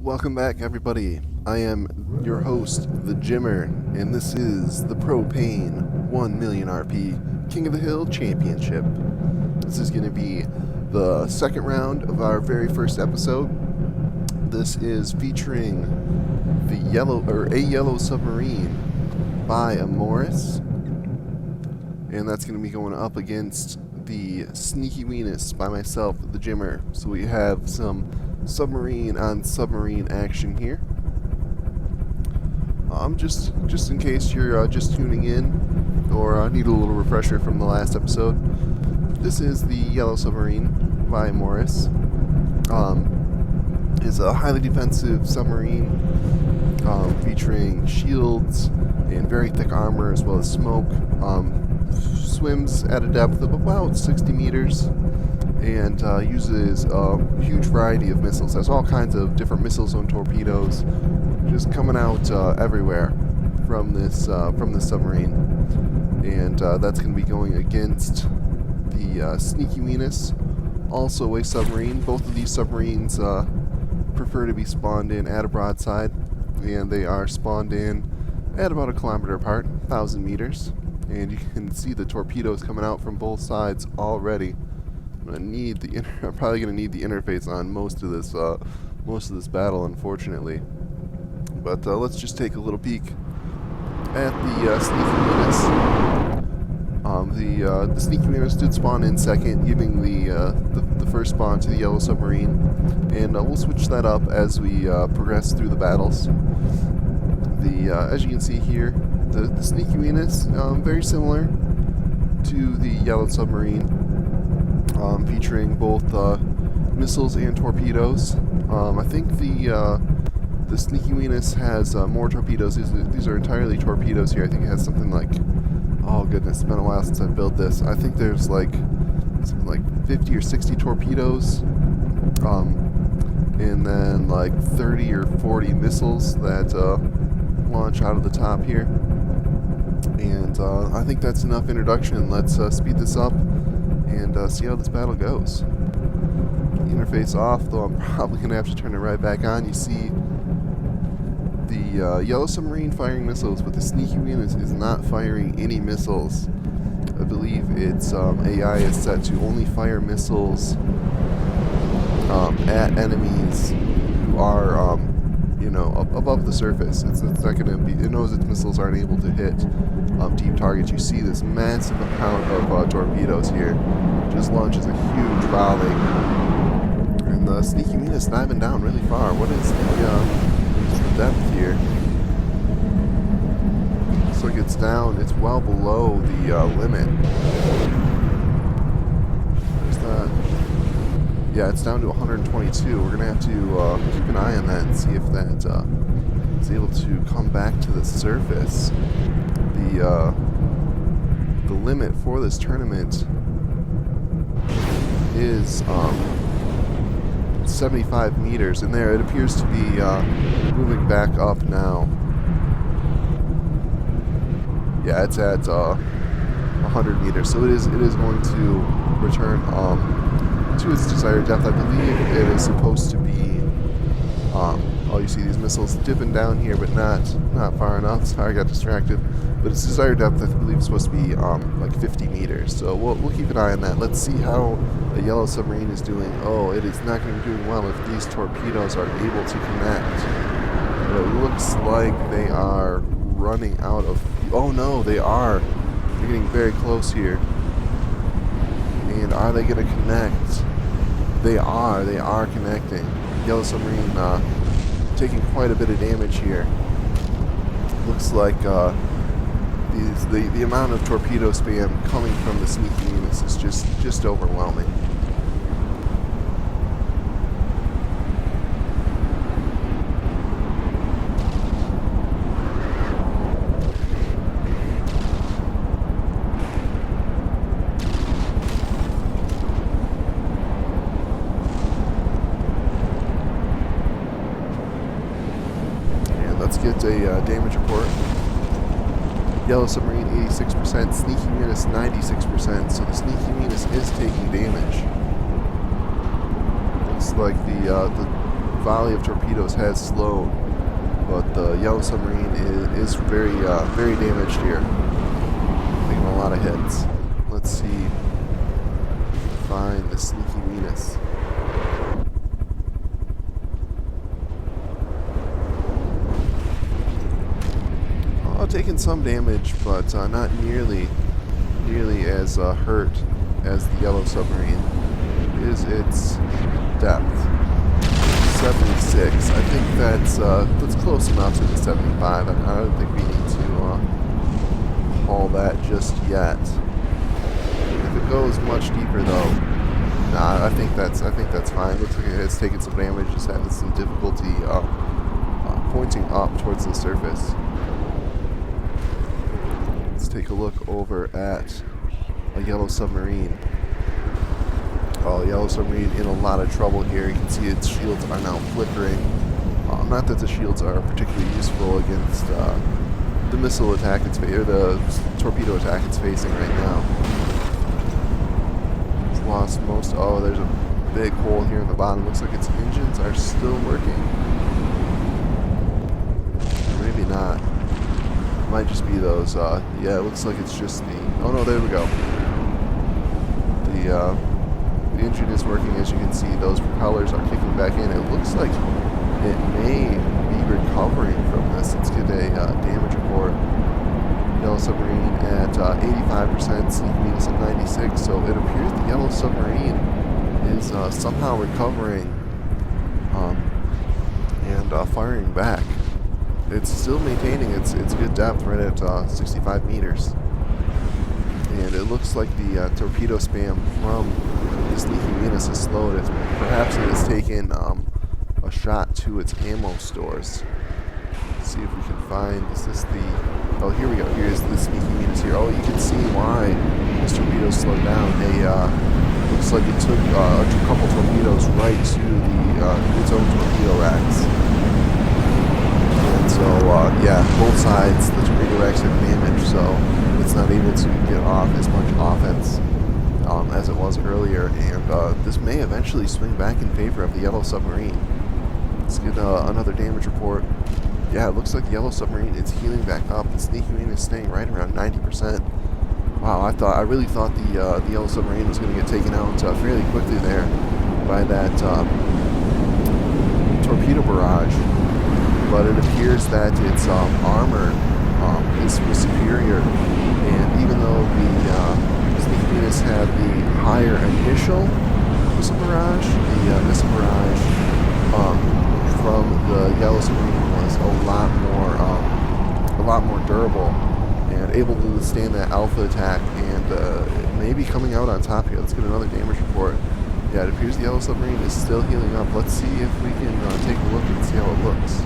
Welcome back, everybody. I am your host, the Jimmer, and this is the Propane 1 million RP King of the Hill Championship. This is going to be the second round of our very first episode. This is featuring a yellow submarine by Amoras, and that's going to be going up against the Sneaky Weenus by myself, the Jimmer. So we have some submarine on submarine action here. Just in case you're just tuning in or need a little refresher from the last episode, this is the yellow submarine by Amoras. Is a highly defensive submarine featuring shields and very thick armor as well as smoke. Swims at a depth of about 60 meters and uses a huge variety of missiles. Has all kinds of different missiles and torpedoes just coming out everywhere from this submarine, and that's going to be going against the Sneaky Weenus, also a submarine. Both of these submarines prefer to be spawned in at a broadside, and they are spawned in at about a kilometer apart, 1,000 meters, and you can see the torpedoes coming out from both sides already. I'm probably gonna need the interface on most of this battle, unfortunately. But let's just take a little peek at the Sneaky Weenus. The Sneaky Weenus did spawn in second, giving the first spawn to the yellow submarine, and we'll switch that up as we progress through the battles. As you can see here, the Sneaky Weenus, very similar to the yellow submarine. Featuring both missiles and torpedoes. I think the Sneaky Weenus has more torpedoes. These are entirely torpedoes here. I think it has something like, oh goodness, it's been a while since I built this. I think there's like something like 50 or 60 torpedoes, and then like 30 or 40 missiles that launch out of the top here. And I think that's enough introduction. Let's speed this up and see how this battle goes. Interface off, though I'm probably going to have to turn it right back on. You see the yellow submarine firing missiles, but the Sneaky Weenus is not firing any missiles. I believe its AI is set to only fire missiles at enemies who are above the surface. It's not going to be. It knows its missiles aren't able to hit deep targets. You see this massive amount of torpedoes here. Just launches a huge volley, and the Sneaky Weenus diving down really far. What is the depth here? Looks like it's down. It's well below the limit. There's that. Yeah, it's down to 122. We're gonna have to keep an eye on that and see if that is able to come back to the surface. The limit for this tournament is 75 meters, and there it appears to be moving back up now. Yeah, it's at 100 meters, so it is going to return to its desired depth. I believe it is supposed to be. You see these missiles dipping down here, but not far enough. Sorry, I got distracted. But its desired depth, I believe, is supposed to be like 50 meters. So we'll keep an eye on that. Let's see how the yellow submarine is doing. Oh, it is not going to be doing well if these torpedoes are able to connect. But it looks like they are running out of. Oh no, they are. They're getting very close here. And are they going to connect? They are. They are connecting. Yellow submarine taking quite a bit of damage here. Looks like the amount of torpedo spam coming from the Sneaky Weenus is just overwhelming. Let's get a damage report. Yellow submarine 86%, Sneaky Weenus 96%, so the Sneaky Weenus is taking damage. Looks like the volley of torpedoes has slowed, but the Yellow Submarine is very very damaged here, taking a lot of hits. Let's see if we can find the sneaky Weenus. Oh, taking some damage, but not nearly as hurt as the Yellow Submarine. Is its depth 76? I think that's close enough to the 75. I don't think we need to haul that just yet. If it goes much deeper, though, nah, I think that's fine. Looks like it has taken some damage, just having some difficulty pointing up towards the surface. Let's take a look over at a Yellow Submarine. Oh, Yellow Submarine in a lot of trouble here. You can see its shields are now flickering. Not that the shields are particularly useful against the missile attack or the torpedo attack it's facing right now. It's lost most. Oh, there's a big hole here in the bottom. Looks like its engines are still working. Maybe not. Might just be those. Yeah, it looks like it's just the. Oh no, there we go. The engine is working, as you can see. Those propellers are kicking back in. It looks like it may be recovering from this. Let's get a damage report. Yellow Submarine at 85%, Sneaky Weenus at 96. So it appears the Yellow Submarine is somehow recovering and firing back. It's still maintaining its good depth right at 65 meters. And it looks like the torpedo spam from the Sneaky Weenus has slowed it. Perhaps it has taken a shot to its ammo stores. Let's see if we can find, is this the, oh here we go, here's the Sneaky Weenus here. Oh, you can see why this torpedo slowed down. They, looks like it took a couple torpedoes right to the its own torpedo racks. And so, yeah, both sides, the torpedo racks are damaged, so it's not able to get off as much offense as it was earlier, and this may eventually swing back in favor of the Yellow Submarine. Let's get another damage report. Yeah, it looks like the Yellow Submarine is healing back up. The Sneaky Weenus is staying right around 90%. Wow, I really thought the Yellow Submarine was going to get taken out fairly quickly there by that torpedo barrage, but it appears that its armor was superior, and even though the Sneaky Weenus had the higher initial missile barrage, the missile barrage from the Yellow Submarine was a lot more durable and able to withstand that alpha attack, and maybe coming out on top here. Let's get another damage report. Yeah, it appears the Yellow Submarine is still healing up. Let's see if we can take a look and see how it looks.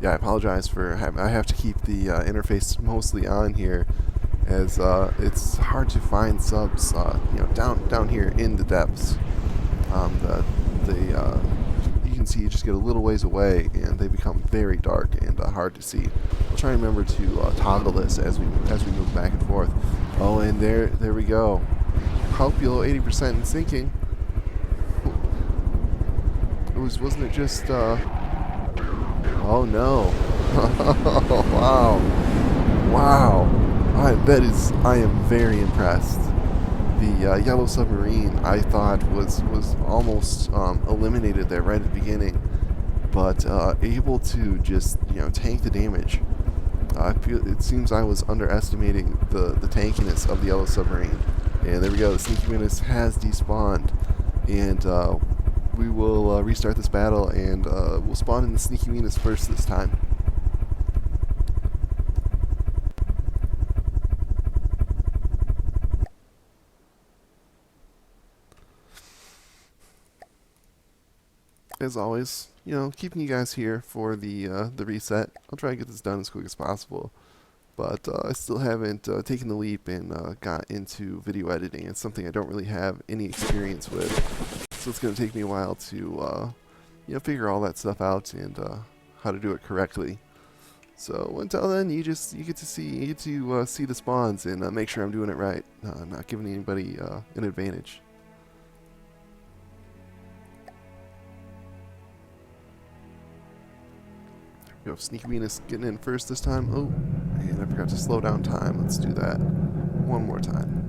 Yeah, I apologize for I have to keep the interface mostly on here, as it's hard to find subs, down here in the depths. You can see you just get a little ways away, and they become very dark and hard to see. I'll try and remember to toggle this as we move back and forth. Oh, and there we go. Hull below 80% and sinking. Wasn't it just? Oh no! Wow! I am very impressed. The Yellow Submarine, I thought was almost eliminated there right at the beginning, but able to just tank the damage. It seems I was underestimating the tankiness of the Yellow Submarine. And there we go. The Sneaky Weenus has despawned, and we will restart this battle, and we'll spawn in the Sneaky Weenus first this time. As always, keeping you guys here for the reset. I'll try to get this done as quick as possible, but I still haven't taken the leap and got into video editing. It's something I don't really have any experience with, so it's going to take me a while to figure all that stuff out and how to do it correctly. So until then, you get to see the spawns and make sure I'm doing it right, not giving anybody an advantage. Go, Sneaky Weenus getting in first this time. Oh, and I forgot to slow down time. Let's do that one more time.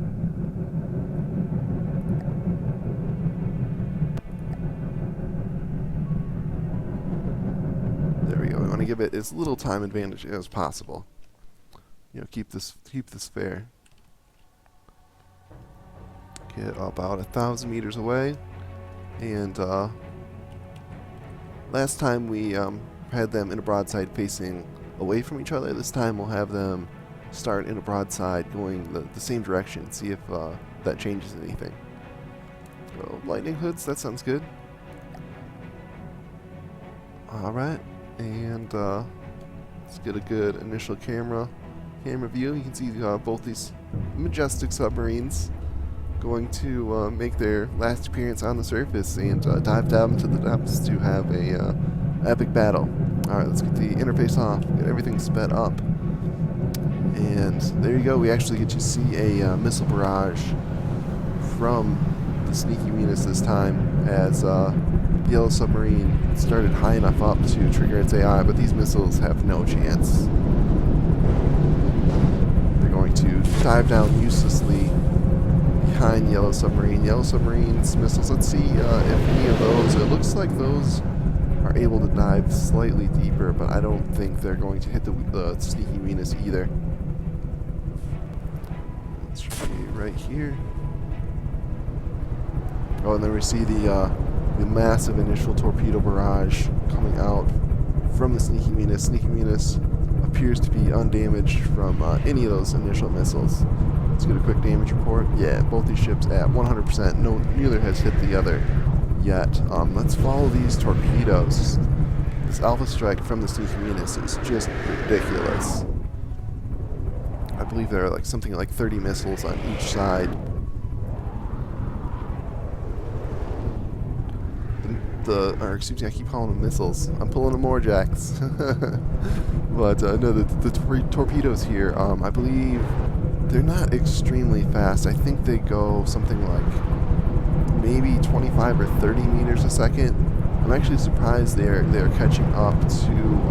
There we go. We want to give it as little time advantage as possible. You know, keep this fair. Get about 1,000 meters away, and last time we had them in a broadside facing away from each other. This time we'll have them start in a broadside going the same direction. See if that changes anything. So lightning hoods, that sounds good. All right, and let's get a good initial camera view. You can see both these majestic submarines going to make their last appearance on the surface and dive down to the depths to have a epic battle. Alright, let's get the interface off, get everything sped up. And there you go, we actually get to see a missile barrage from the Sneaky Weenus this time as Yellow Submarine started high enough up to trigger its AI, but these missiles have no chance. They're going to dive down uselessly behind Yellow Submarine. Yellow Submarine's missiles, let's see if any of those, it looks like those are able to dive slightly deeper, but I don't think they're going to hit the Sneaky Weenus either. Let's be right here. Oh, and then we see the massive initial torpedo barrage coming out from the Sneaky Weenus. Sneaky Weenus appears to be undamaged from any of those initial missiles. Let's get a quick damage report. Yeah, both these ships at 100%. No, neither has hit the other yet. Let's follow these torpedoes. This alpha strike from the Sneaky Weenus is just ridiculous. I believe there are something like 30 missiles on each side. Or excuse me, I keep calling them missiles. I'm pulling them more jacks. But no, the torpedoes here, I believe they're not extremely fast. I think they go something like maybe 25 or 30 meters a second. I'm actually surprised they're catching up to.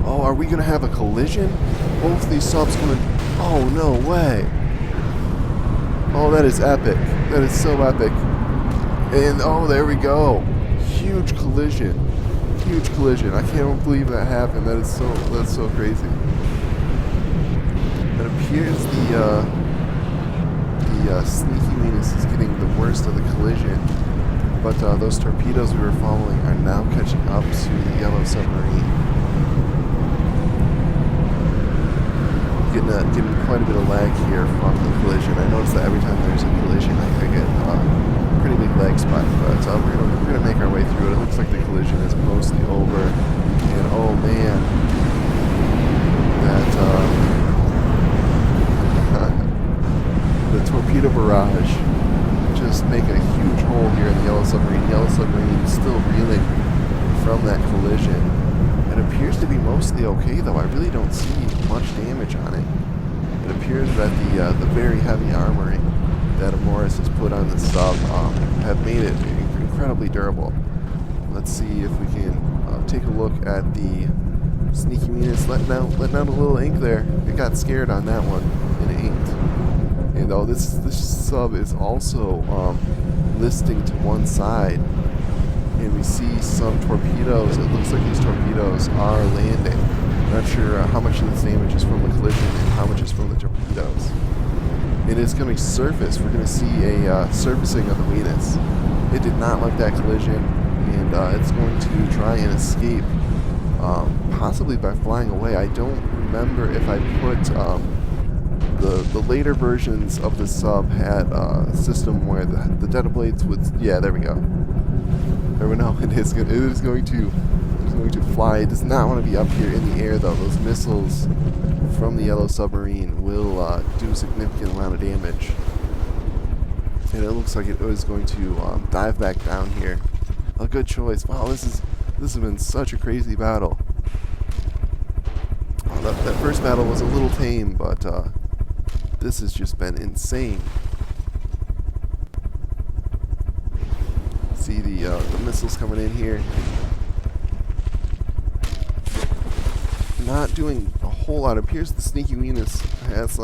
Oh, are we gonna have a collision? Both these subs gonna. Oh no way! Oh, that is epic. That is so epic. And oh, there we go. Huge collision. Huge collision. I can't believe that happened. That's so crazy. It appears the Sneaky Weenus is getting the worst of the collision, but those torpedoes we were following are now catching up to the Yellow Submarine. Getting quite a bit of lag here from the collision. I noticed that every time there's a collision, I get a pretty big lag spike, but we're gonna make our way through it. It looks like the collision is mostly over, and oh man, that the torpedo barrage just make a huge hole here in the Yellow Submarine. Yellow Submarine is still reeling from that collision. It appears to be mostly okay, though. I really don't see much damage on it. It appears that the very heavy armoring that Amoras has put on the sub have made it incredibly durable. Let's see if we can take a look at the Sneaky Weenus letting out a little ink there. It got scared on that one and it inked. And this sub is also listing to one side. And we see some torpedoes. It looks like these torpedoes are landing. Not sure how much of this damage is from the collision and how much is from the torpedoes. It is going to surface. We're going to see a surfacing of the Weenus. It did not like that collision, and it's going to try and escape, possibly by flying away. I don't remember if I put the later versions of the sub had a system where the detonator blades would. Yeah, there we go. No, it is going to fly. It does not want to be up here in the air, though. Those missiles from the Yellow Submarine will do a significant amount of damage. And it looks like it is going to dive back down here. A good choice. Wow, this has been such a crazy battle. That first battle was a little tame, but this has just been insane. See the missiles coming in here. not doing a whole lot. It appears the Sneaky Weenus has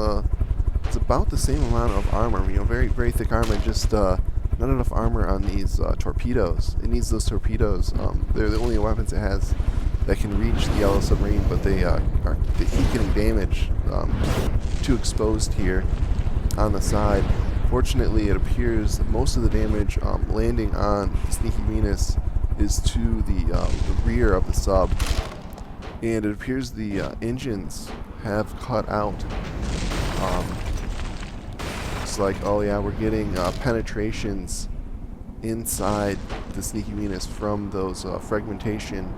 it's about the same amount of armor. You know, very very thick armor. Just not enough armor on these torpedoes. It needs those torpedoes. They're the only weapons it has that can reach the yellow submarine, but they keep getting damaged. Too exposed here on the side. Fortunately, it appears that most of the damage landing on the Sneaky Weenus is to the rear of the sub, and it appears the engines have cut out. It's like, oh yeah, we're getting penetrations inside the Sneaky Weenus from those fragmentation,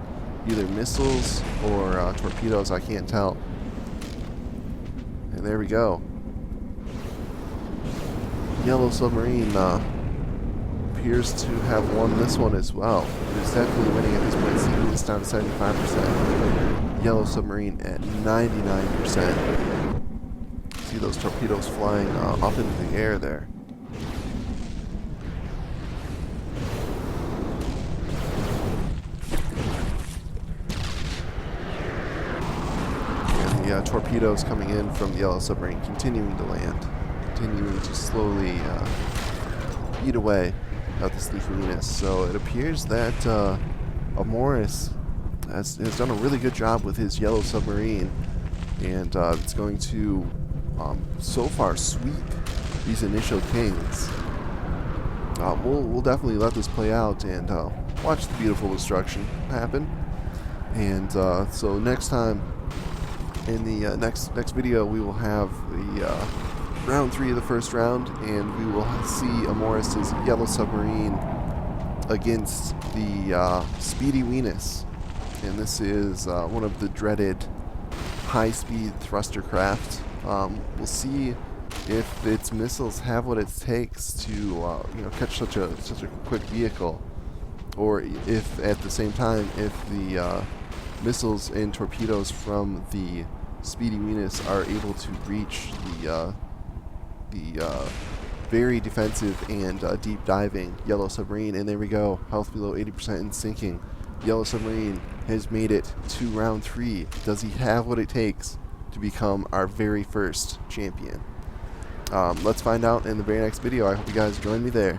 either missiles or torpedoes, I can't tell. And there we go. Yellow Submarine appears to have won this one as well. It is definitely winning at this point. Sneaky Weenus down to 75%. Yellow Submarine at 99%. See those torpedoes flying up into the air there. Torpedoes coming in from the Yellow Submarine, continuing to land, continuing to slowly eat away at the Sneaky Weenus. So it appears that Amoras has done a really good job with his Yellow Submarine, and it's going to so far sweep these initial kings. We'll definitely let this play out and watch the beautiful destruction happen. And so next time, in the next video, we will have the round 3 of the first round, and we will see Amoras' Yellow Submarine against the Speedy Weenus. And this is one of the dreaded high-speed thruster craft. We'll see if its missiles have what it takes to you know, catch such a quick vehicle, or if at the same time, if the missiles and torpedoes from the Speedy Weenus are able to reach the very defensive and deep diving Yellow Submarine. And there we go, health below 80% and sinking. Yellow Submarine has made it to round 3. Does he have what it takes to become our very first champion? Let's find out in the very next video. I hope you guys join me there.